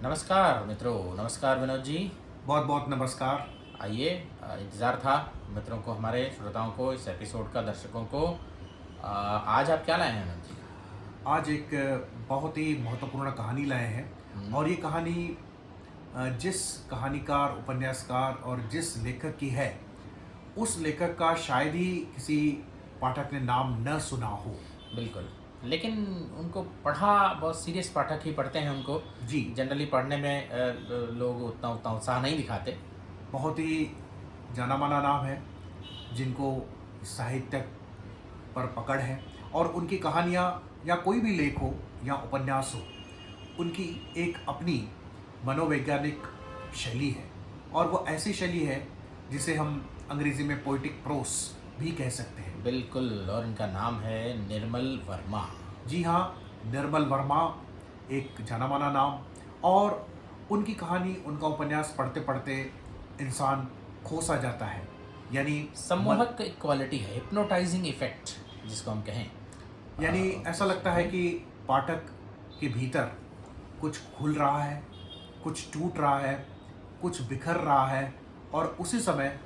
नमस्कार मित्रों, नमस्कार विनोद जी। बहुत बहुत नमस्कार। आइए, इंतज़ार था मित्रों को, हमारे श्रोताओं को, इस एपिसोड का, दर्शकों को। आज आप क्या लाए हैं विनोद जी? आज एक बहुत ही महत्वपूर्ण कहानी लाए हैं। हम्म, और ये कहानी जिस कहानीकार, उपन्यासकार और जिस लेखक की है, उस लेखक का शायद ही किसी पाठक ने नाम न सुना हो। बिल्कुल। लेकिन उनको पढ़ा, बहुत सीरियस पाठक ही पढ़ते हैं उनको। जी। जनरली पढ़ने में लोग उतना उतना उत्साह नहीं दिखाते। बहुत ही जाना माना नाम है, जिनको साहित्य पर पकड़ है। और उनकी कहानियाँ या कोई भी लेख हो या उपन्यास हो, उनकी एक अपनी मनोवैज्ञानिक शैली है। और वो ऐसी शैली है जिसे हम अंग्रेजी में पोइटिक प्रोस भी कह सकते हैं। बिल्कुल, और इनका नाम है निर्मल वर्मा। जी हाँ, निर्मल वर्मा एक जाना माना नाम। और उनकी कहानी, उनका उपन्यास पढ़ते पढ़ते इंसान खो सा जाता है। यानी मन सम्मोहक एक क्वालिटी है, हिप्नोटाइजिंग इफेक्ट जिसको हम कहें। यानी ऐसा लगता है हम्म, कि पाठक के भीतर कुछ खुल रहा है, कुछ टूट रहा है, कुछ बिखर रहा है। और उसी समय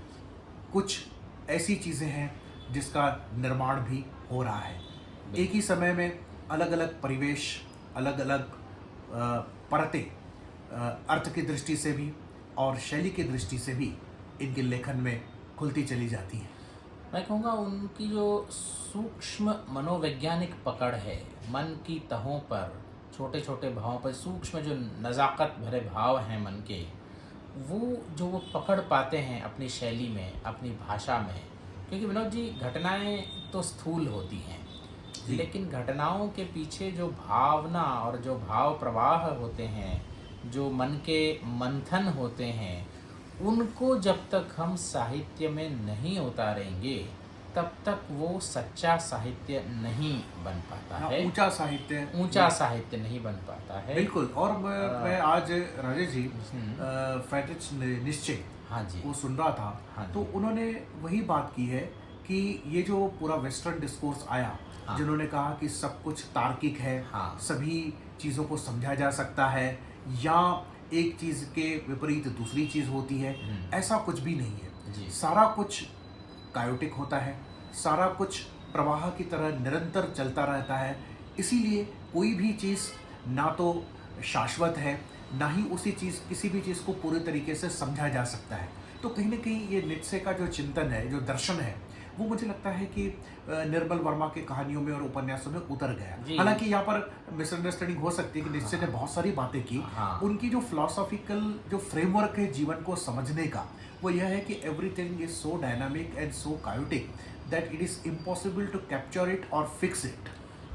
कुछ ऐसी चीज़ें हैं जिसका निर्माण भी हो रहा है। एक ही बिल्कुल। समय में अलग अलग परिवेश, अलग अलग परतें, अर्थ की दृष्टि से भी और शैली की दृष्टि से भी इनके लेखन में खुलती चली जाती हैं। मैं कहूँगा उनकी जो सूक्ष्म मनोवैज्ञानिक पकड़ है, मन की तहों पर, छोटे छोटे भावों पर, सूक्ष्म जो नज़ाकत भरे भाव हैं मन के, वो जो वो पकड़ पाते हैं अपनी शैली में, अपनी भाषा में। क्योंकि विनोद जी, घटनाएं तो स्थूल होती हैं, जी। लेकिन घटनाओं के पीछे जो भावना और जो भाव प्रवाह होते हैं, जो मन के मंथन होते हैं, उनको जब तक हम साहित्य में नहीं उतारेंगे, तब तक वो सच्चा साहित्य नहीं बन पाता हाँ, है। ऊंचा साहित्य। ऊंचा साहित्य नहीं बन पाता है। बिल्कुल। और मैं अ, आज राजेश जी हम्म, फ्रेडरिच निश्चय हाँ जी। वो सुन रहा था। हाँ तो जी। उन्होंने वही बात की है कि ये जो पूरा वेस्टर्न डिस्कोर्स आया, हाँ। जिन्होंने कहा कि सब कुछ तार्किक है, हाँ। सभी चीज़ों को समझा जा सकता है, या एक चीज़ के विपरीत दूसरी चीज़ होती है, ऐसा कुछ भी नहीं है। जी। सारा कुछ कायोटिक होता है, सारा कुछ प्रवाह की तरह निरंतर चलता रहता है। इसीलिए कोई भी चीज़ ना तो शाश्वत है, ना ही उसी चीज़ किसी भी चीज़ को पूरे तरीके से समझा जा सकता है। तो कहीं न कहीं ये नित्शे का जो चिंतन है, जो दर्शन है, वो मुझे लगता है कि निर्मल वर्मा की कहानियों में और उपन्यासों में उतर गया। जी। हालाँकि यहाँ पर मिसअंडरस्टैंडिंग हो सकती है कि नित्शे ने बहुत सारी बातें की। हाँ। उनकी जो फिलॉसॉफिकल जो फ्रेमवर्क है जीवन को समझने का, वो यह है कि everything is so dynamic and so chaotic that it is impossible to capture it और फिक्स इट।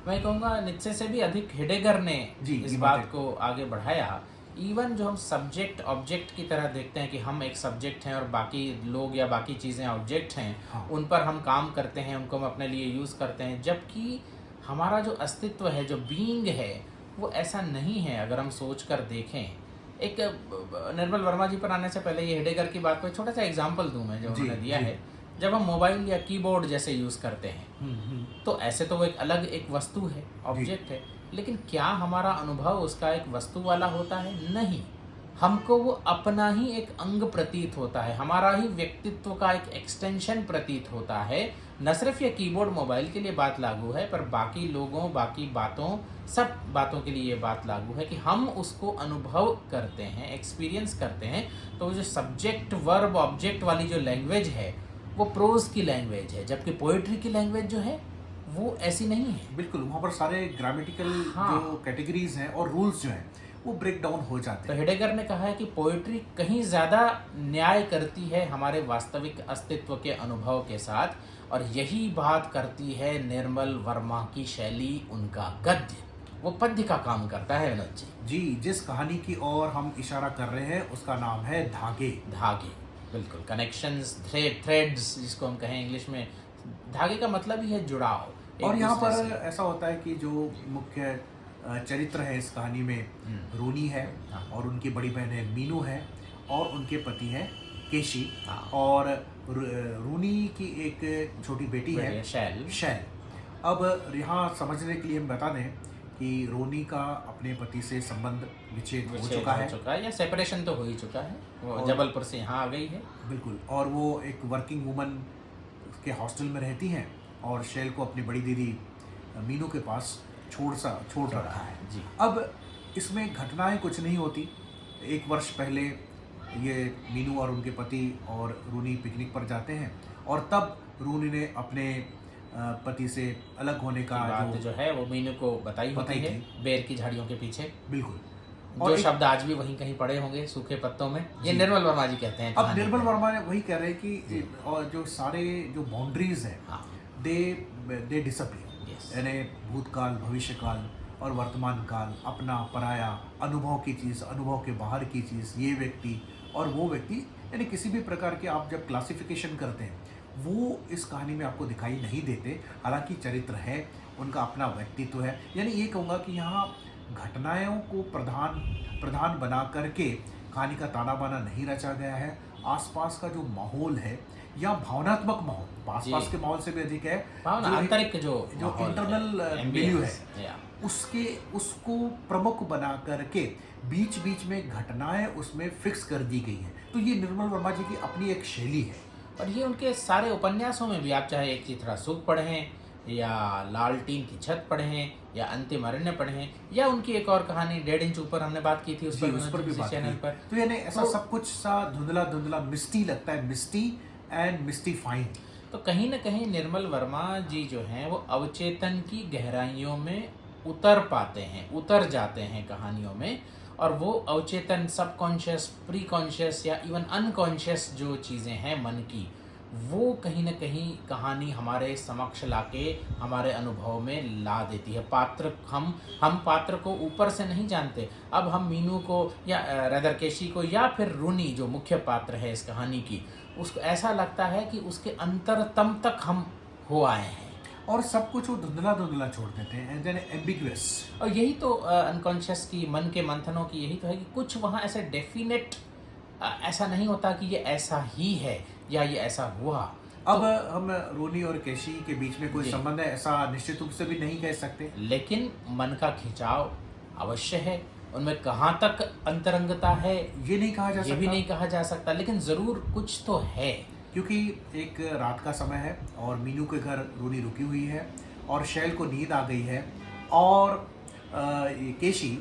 मैं कहूँगा नित्शे से भी अधिक हेडेगर ने जी, इस ये बात बात है। को आगे बढ़ाया। इवन जो हम सब्जेक्ट ऑब्जेक्ट की तरह देखते हैं कि हम एक सब्जेक्ट हैं और बाकी लोग या बाकी चीज़ें ऑब्जेक्ट हैं, हाँ। उन पर हम काम करते हैं, उनको हम अपने लिए यूज़ करते हैं, जबकि हमारा जो अस्तित्व है, जो बीइंग है, वो ऐसा नहीं है। अगर हम सोच कर देखें, एक निर्मल वर्मा जी पर आने से पहले ये हेडेगर की बात पर छोटा सा एग्जाम्पल दूं मैं, जो जी, उन्होंने दिया जी। है। जब हम मोबाइल या कीबोर्ड जैसे यूज़ करते हैं, हम्म। तो ऐसे तो वो एक अलग एक वस्तु है, जी। ऑब्जेक्ट है। लेकिन क्या हमारा अनुभव उसका एक वस्तु वाला होता है? नहीं। हमको वो अपना ही एक अंग प्रतीत होता है, हमारा ही व्यक्तित्व का एक एक्सटेंशन प्रतीत होता है। न सिर्फ ये कीबोर्ड मोबाइल के लिए बात लागू है, पर बाकी लोगों, बाकी बातों, सब बातों के लिए ये बात लागू है कि हम उसको अनुभव करते हैं, एक्सपीरियंस करते हैं। तो वो जो सब्जेक्ट वर्ब ऑब्जेक्ट वाली जो लैंग्वेज है, वो प्रोज की लैंग्वेज है, जबकि पोएट्री की लैंग्वेज जो है वो ऐसी नहीं है। बिल्कुल, वहाँ पर सारे ग्रामेटिकल हाँ। जो कैटेगरीज हैं और रूल्स जो हैं, वो ब्रेक डाउन हो जाते तो हैं। हेडेगर ने कहा है कि पोएट्री कहीं ज़्यादा न्याय करती है हमारे वास्तविक अस्तित्व के अनुभव के साथ, और यही बात करती है निर्मल वर्मा की शैली, उनका गद्य। वो पद्य का काम करता है विनोद जी। जी, जिस कहानी की ओर हम इशारा कर रहे हैं उसका नाम है धागे। धागे, बिल्कुल, कनेक्शंस, थ्रेड्स जिसको हम कहें इंग्लिश में। धागे का मतलब ही है जुड़ाव और एक यहाँ दूसरे पर से। ऐसा होता है कि जो मुख्य चरित्र है इस कहानी में, रूनी है, हाँ। और उनकी बड़ी बहन है मीनू है, और उनके पति हैं केशी। हाँ। और रूनी की एक छोटी बेटी है शैल। शैल। अब यहाँ समझने के लिए हम बता दें कि रोनी का अपने पति से संबंध विच्छेद हो विच्छेद चुका हो है। चुका है या सेपरेशन तो हो ही चुका है, वो और- जबलपुर से यहाँ आ गई है। बिल्कुल, और वो एक वर्किंग वुमन के हॉस्टल में रहती हैं और शैल को अपनी बड़ी दीदी मीनू के पास छोड़ रखा है। जी। अब इसमें घटनाएं कुछ नहीं होती। 1 वर्ष पहले ये मीनू और उनके पति और रूनी पिकनिक पर जाते हैं और तब रूनी ने अपने पति से अलग होने का बात जो है वो मीनू को बताई बताई है बेर की झाड़ियों के पीछे, बिल्कुल। जो एक- शब्द आज भी वहीं कहीं पड़े होंगे सूखे पत्तों में, ये जी। निर्मल वर्मा जी कहते हैं अब कहानी निर्मल में। वर्मा ने वही कह रहे हैं कि और जो सारे जो बाउंड्रीज हैं हाँ, दे डिसअपियर, Yes. यानी भूतकाल, भविष्यकाल और वर्तमान काल, अपना पराया, अनुभव की चीज़, अनुभव के बाहर की चीज़, ये व्यक्ति और वो व्यक्ति, यानी किसी भी प्रकार के आप जब क्लासिफिकेशन करते हैं वो इस कहानी में आपको दिखाई नहीं देते। हालांकि चरित्र है, उनका अपना व्यक्तित्व है। यानी ये कहूँगा कि यहाँ घटनाओं को प्रधान बना करके कहानी का ताना बाना नहीं रचा गया है। आसपास का जो माहौल है या भावनात्मक माहौल, आसपास जी। के माहौल से भी अधिक है, भावना जो आंतरिक जो जो माहौल internal, है, milieu ambience, या। उसको प्रमुख बना करके बीच बीच में घटनाएं उसमें फिक्स कर दी गई हैं। तो ये निर्मल वर्मा जी की अपनी एक शैली है। और ये उनके सारे उपन्यासों में भी, आप चाहे एक चित्रा सुख पढ़ें या लालटीन की छत पढ़ें या अंतिम अरण्य पढ़ें या उनकी एक और कहानी 1.5 इंच ऊपर हमने बात की थी, उस जी, पर उस पर भी बात चैनल की। पर। तो यानी ऐसा तो- सब कुछ सा धुंधला धुंधला मिस्टी लगता है, मिस्टी एंड मिस्टीफाइंग। तो कहीं ना कहीं निर्मल वर्मा जी जो हैं वो अवचेतन की गहराइयों में उतर पाते हैं, उतर जाते हैं कहानियों में, और वो अवचेतन, सबकॉन्शियस, प्री कॉन्शियस या इवन अनकॉन्शियस जो चीज़ें हैं मन की, वो कहीं ना कहीं कहानी हमारे समक्ष लाके हमारे अनुभव में ला देती है। पात्र हम पात्र को ऊपर से नहीं जानते। अब हम मीनू को या रदर केशी को या फिर रूनी जो मुख्य पात्र है इस कहानी की, उसको ऐसा लगता है कि उसके अंतरतम तक हम हो आए हैं। और सब कुछ वो धुंधला धुंधला छोड़ देते हैं, यानी एम्बिगुअस। और यही तो अनकॉन्शियस की, मन के मंथनों की यही तो है कि कुछ वहाँ ऐसे डेफिनेट ऐसा नहीं होता कि ये ऐसा ही है या ये ऐसा हुआ। अब हम रोनी और केशी के बीच में कोई जी। संबंध है ऐसा निश्चित रूप से भी नहीं कह सकते। लेकिन मन का खिंचाव अवश्य है, उनमें कहाँ तक अंतरंगता है ये नहीं कहा जा ये सकता, भी नहीं कहा जा सकता, लेकिन ज़रूर कुछ तो है। क्योंकि एक रात का समय है और मीनू के घर रोनी रुकी हुई है और शैल को नींद आ गई है और ये केशी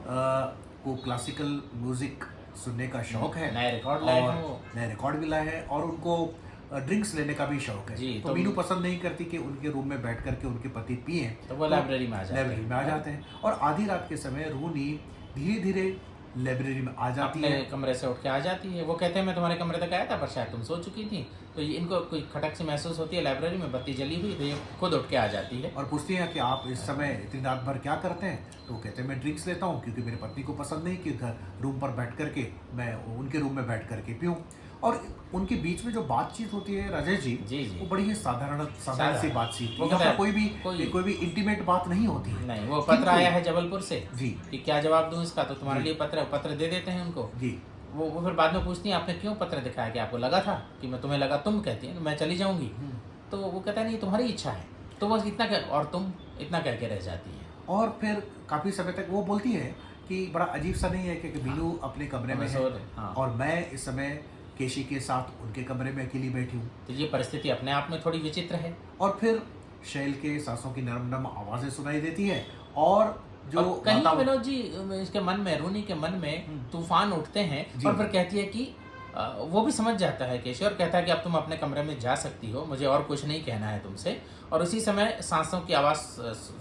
को क्लासिकल म्यूजिक सुनने का शौक है, नए रिकॉर्ड लाए और हैं वो। नए रिकॉर्ड भी लाए हैं और उनको ड्रिंक्स लेने का भी शौक है। जी, तो तो- मीनू पसंद नहीं करती कि उनके रूम में बैठ करके उनके पति पिए, तो वो लाइब्रेरी में आ जाते हैं। लाइब्रेरी में आ जाते हैं और आधी रात के समय रूनी धीरे धीरे लाइब्रेरी में आ जाती अपने है। कमरे से उठ के आ जाती है। वो कहते हैं मैं तुम्हारे कमरे तक आया था पर शायद तुम सो चुकी थी। तो ये इनको कोई खटक सी महसूस होती है, लाइब्रेरी में बत्ती जली हुई, तो ये खुद उठ के आ जाती है। और पूछती हैं कि आप इस समय इतनी रात भर क्या करते हैं। तो वो कहते हैं मैं ड्रिंक्स लेता हूँ क्योंकि मेरी पत्नी को पसंद नहीं कि घर रूम पर बैठ करके मैं उनके रूम में बैठ करके पीऊँ। और उनके बीच में जो बातचीत होती है राजेश जी, जी, जी। वो बड़ी ही साधारण सी साधारण। बातचीत, वो यहाँ कहता पर है, कोई भी इंटीमेट बात नहीं होती है। नहीं, वो पत्र किंतु- आया है जबलपुर से जी कि क्या जवाब दूं इसका, तो तुम्हारे जी। लिए पत्र है, पत्र दे देते हैं उनको। जी वो फिर बाद में पूछती हैं आपने क्यों पत्र दिखाया, कि आपको लगा था कि मैं तुम्हें लगा, तुम कहती हैं मैं चली जाऊंगी। तो वो कहता है नहीं तुम्हारी इच्छा है, तो बस इतना और तुम इतना कह के रह जाती है। और फिर काफी समय तक वो बोलती है कि बड़ा अजीब सा नहीं है कि मीनू अपने कमरे में है हाँ। और मैं इस समय केशी के साथ उनके कमरे में अकेली बैठी हूँ। तो ये परिस्थिति अपने आप में थोड़ी विचित्र है। और फिर शैल के सांसों की नरम नरम आवाजें सुनाई देती है और जो और कहीं वातावरण- विनोद जी इसके मन में, रूनी के मन में तूफान उठते हैं जी। और फिर कहती है कि वो भी समझ जाता है केशी और कहता है कि अब तुम अपने कमरे में जा सकती हो, मुझे और कुछ नहीं कहना है तुमसे। और उसी समय सांसों की आवाज़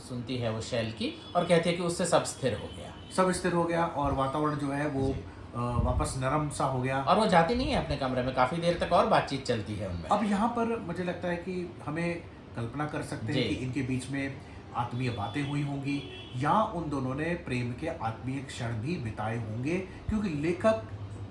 सुनती है वो शैल की और कहती है कि उससे सब स्थिर हो गया, सब स्थिर हो गया और वातावरण जो है वो वापस नरम सा हो गया। और वो जाती नहीं है अपने कमरे में, काफ़ी देर तक और बातचीत चलती है उनमें। अब यहाँ पर मुझे लगता है कि हमें कल्पना कर सकते हैं जी। कि इनके बीच में आत्मीय बातें हुई होंगी या उन दोनों ने प्रेम के आत्मीय क्षण भी बिताए होंगे, क्योंकि लेखक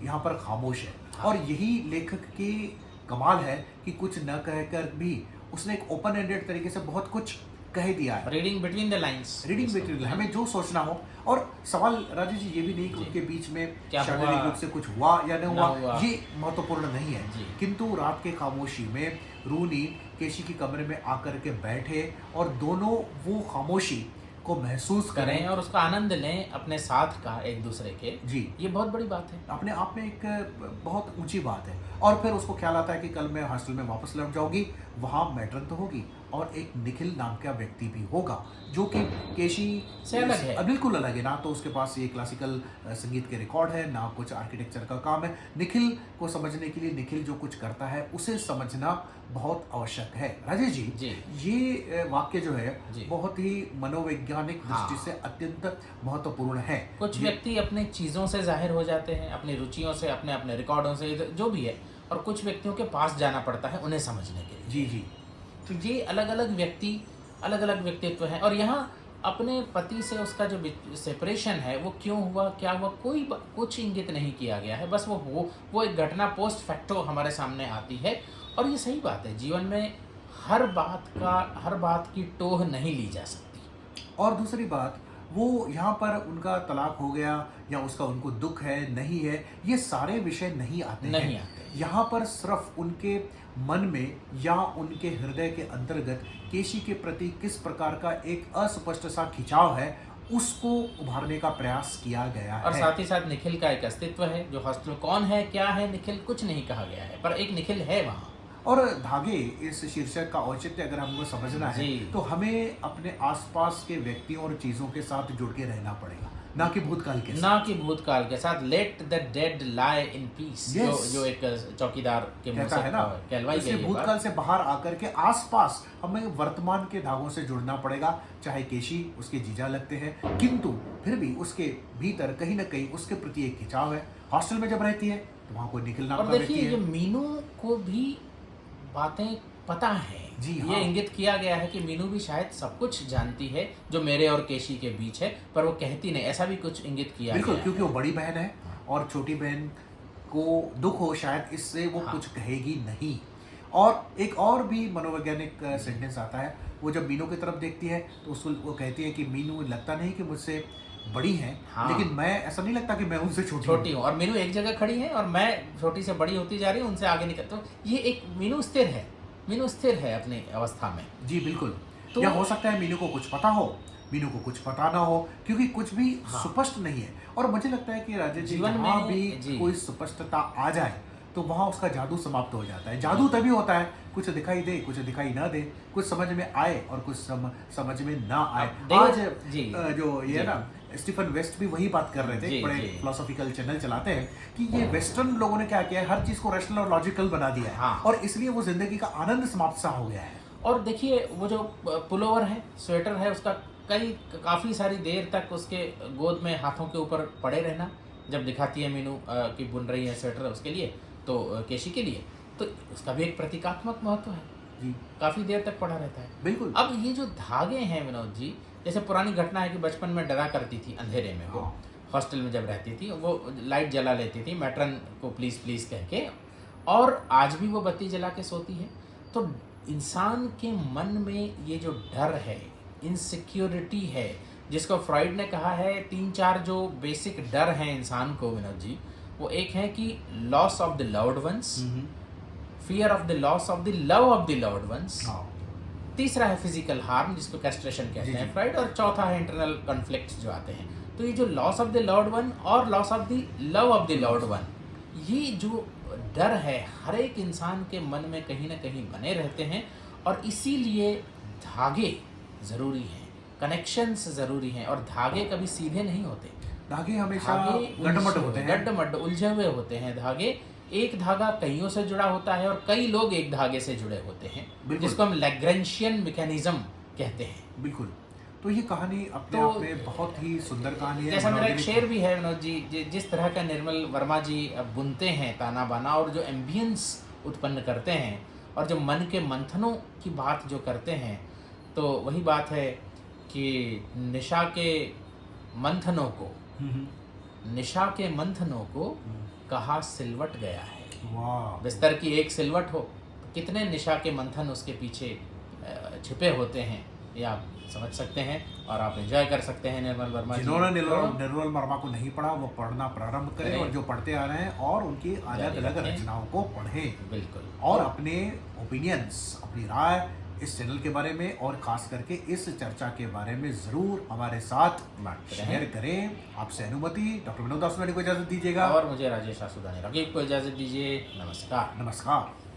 यहाँ पर खामोश है। और यही लेखक की कमाल है कि कुछ न कहकर भी उसने एक ओपन एंडेड तरीके से बहुत कुछ कह दिया है। Reading between the lines, reading between, हमें जो सोचना हो। और सवाल राजेश जी ये भी नहीं कि उनके बीच में क्या शारीरिक हुआ? रूप से कुछ हुआ या न ना हुआ, हुआ। ये महत्वपूर्ण नहीं है। जी। किंतु रात के खामोशी में रूनी केशी के कमरे में आकर के बैठे और दोनों वो खामोशी को महसूस करें और उसका आनंद लें अपने साथ का एक दूसरे के। जी। ये बहुत बड़ी बात है। अपने आप में एक बहुत ऊंची बात है। और फिर उसको ख्याल आता है कि कल मैं हॉस्टल में वापस लौट जाऊंगी, वहाँ मैट्रन तो होगी और एक निखिल नाम का व्यक्ति भी होगा जो कि केशी से अलग है। बिल्कुल अलग है। ना तो उसके पास ये क्लासिकल संगीत के रिकॉर्ड है, ना कुछ आर्किटेक्चर का काम है। निखिल को समझने के लिए निखिल जो कुछ करता है उसे समझना बहुत आवश्यक है। राजेश जी, जी। ये वाक्य जो है जी। बहुत ही मनोवैज्ञानिक दृष्टि हाँ। से अत्यंत महत्वपूर्ण है। कुछ व्यक्ति अपनी चीज़ों से जाहिर हो जाते हैं, अपनी रुचियों से, अपने अपने रिकॉर्डों से, जो भी है, और कुछ व्यक्तियों के पास जाना पड़ता है उन्हें समझने के लिए। जी जी। तो ये अलग अलग व्यक्ति, अलग अलग व्यक्तित्व हैं। और यहाँ अपने पति से उसका जो सेपरेशन है वो क्यों हुआ, क्या हुआ, कुछ इंगित नहीं किया गया है। बस वो एक घटना पोस्ट फैक्टो हमारे सामने आती है। और ये सही बात है, जीवन में हर बात की टोह नहीं ली जा सकती। और दूसरी बात, वो यहाँ पर उनका तलाक हो गया या उसका उनको दुख है नहीं है, ये सारे विषय नहीं आते। यहाँ पर सिर्फ उनके मन में या उनके हृदय के अंतर्गत केशी के प्रति किस प्रकार का एक अस्पष्ट सा खिंचाव है, उसको उभारने का प्रयास किया गया है। और साथ ही साथ निखिल का एक अस्तित्व है। जो हॉस्टल कौन है, क्या है निखिल, कुछ नहीं कहा गया है, पर एक निखिल है वहाँ। और धागे, इस शीर्षक का औचित्य अगर हमको समझना है तो हमें अपने आसपास के व्यक्तियों और चीजों के साथ जुड़ के रहना पड़ेगा, ना कि भूतकाल के साथ। Let the dead lie in peace, जो एक चौकीदार के मुंह से है ना, कहलवाई गई है। भूतकाल से बाहर आकर के आसपास हमें वर्तमान के धागों से जुड़ना पड़ेगा। चाहे केशी उसके जीजा लगते हैं, किंतु फिर भी उसके भीतर कहीं ना कहीं उसके प्रति एक खिंचाव है। हॉस्टल में जब रहती है तो वहाँ कोई निखिल नाम का व्यक्ति है। ये मीनू को भी बातें पता है। जी ये हाँ। इंगित किया गया है कि मीनू भी शायद सब कुछ जानती है जो मेरे और केशी के बीच है, पर वो कहती नहीं, ऐसा भी कुछ इंगित किया बिल्कुल, गया क्योंकि वो बड़ी बहन है और छोटी बहन को दुख हो शायद, इससे वो कुछ कहेगी नहीं। और एक और भी मनोवैज्ञानिक सेंटेंस आता है, वो जब मीनू की तरफ देखती है तो उसको वो कहती है कि मीनू लगता नहीं कि मुझसे बड़ी हैं, लेकिन मैं ऐसा नहीं लगता कि मैं उनसे छोटी हूँ। और मीनू एक जगह खड़ी है और मैं छोटी से बड़ी होती जा रही हूँ, उनसे आगे निकल। तो ये एक मीनू स्थिर है अपनी अवस्था में। जी बिल्कुल। तो या हो सकता है मीनू को कुछ पता हो, मीनू को कुछ पता ना हो, क्योंकि कुछ भी स्पष्ट नहीं है। और मुझे लगता है कि राजेश जी, जहाँ भी कोई स्पष्टता आ जाए तो वहाँ उसका जादू समाप्त हो जाता है। जादू तभी होता है कुछ दिखाई दे, कुछ दिखाई ना दे, कुछ समझ में आए और कुछ समझ में ना आए। आज जो ये ना स्टीफन वेस्ट भी वही बात कर रहे थे, बड़े फिलोसॉफिकल चैनल चलाते हैं, कि ये वेस्टर्न लोगों ने क्या किया है, हर चीज को रैशनल और लॉजिकल बना दिया है। और इसलिए वो जिंदगी का आनंद समाप्त सा हो गया है। और देखिए, वो जो पुलोवर है, स्वेटर है, उसका काफी सारी देर तक उसके गोद में हाथों के ऊपर पड़े रहना, जब दिखाती है मीनू की बुन रही है स्वेटर उसके लिए, तो केशी के लिए, तो उसका भी एक प्रतीकात्मक महत्व है जी। काफी देर तक पड़ा रहता है। बिल्कुल। अब ये जो धागे हैं विनोद जी, जैसे पुरानी घटना है कि बचपन में डरा करती थी अंधेरे में, वो हॉस्टल में जब रहती थी वो लाइट जला लेती थी मैट्रन को प्लीज प्लीज कह के, और आज भी वो बत्ती जला के सोती है। तो इंसान के मन में ये जो डर है, इनसिक्योरिटी है, जिसको फ्रॉइड ने कहा है 3-4 जो बेसिक डर हैं इंसान को विनोद जी, वो एक है कि loss of the loved ones, fear of the loss of the love of the loved ones, तीसरा है फिजिकल हार्म जिसको कैस्ट्रेशन कहते हैं फ्रॉइड, और चौथा है इंटरनल कॉन्फ्लिक्ट्स जो आते हैं। तो ये जो loss of the loved one और loss of the love of the loved one, ये जो डर है हर एक इंसान के मन में कहीं ना कहीं बने रहते हैं। और इसीलिए धागे ज़रूरी हैं, कनेक्शंस ज़रूरी हैं, और धागे कभी सीधे नहीं होते। धागे हमेशा गड्ढमड्ढ उलझे हुए होते हैं। धागे, एक धागा कईयों से जुड़ा होता है और कई लोग एक धागे से जुड़े होते हैं, जिसको हम लैग्रेंशियन मैकेनिज्म कहते हैं। बिल्कुल। तो ये कहानी अपने आप में बहुत ही सुंदर कहानी है। जैसा मेरा एक शेर भी है विनोद जी, जिस तरह का निर्मल वर्मा जी बुनते हैं ताना बाना, और जो एम्बियंस उत्पन्न करते हैं, और जो मन के मंथनों की बात जो करते हैं, तो वही बात है कि निशा के मंथनों को कहा सिलवट गया है। बिस्तर की एक सिलवट हो तो कितने निशा के मंथन उसके पीछे छिपे होते हैं, ये आप समझ सकते हैं और आप एंजॉय कर सकते हैं। निर्मल वर्मा जी, जिन्होंने निर्मल वर्मा को नहीं पढ़ा वो पढ़ना प्रारंभ करें, और जो पढ़ते आ रहे हैं और उनकी अलग अलग रचनाओं को पढ़ें। बिल्कुल। और अपने ओपिनियंस, अपनी राय इस चैनल के बारे में और खास करके इस चर्चा के बारे में ज़रूर हमारे साथ बांटते शेयर रहें। करें। आपसे अनुमति डॉक्टर विनोद आसवानी को इजाज़त दीजिएगा। और मुझे राजेश आसुदानी रकीब को इजाज़त दीजिए। नमस्कार। नमस्कार।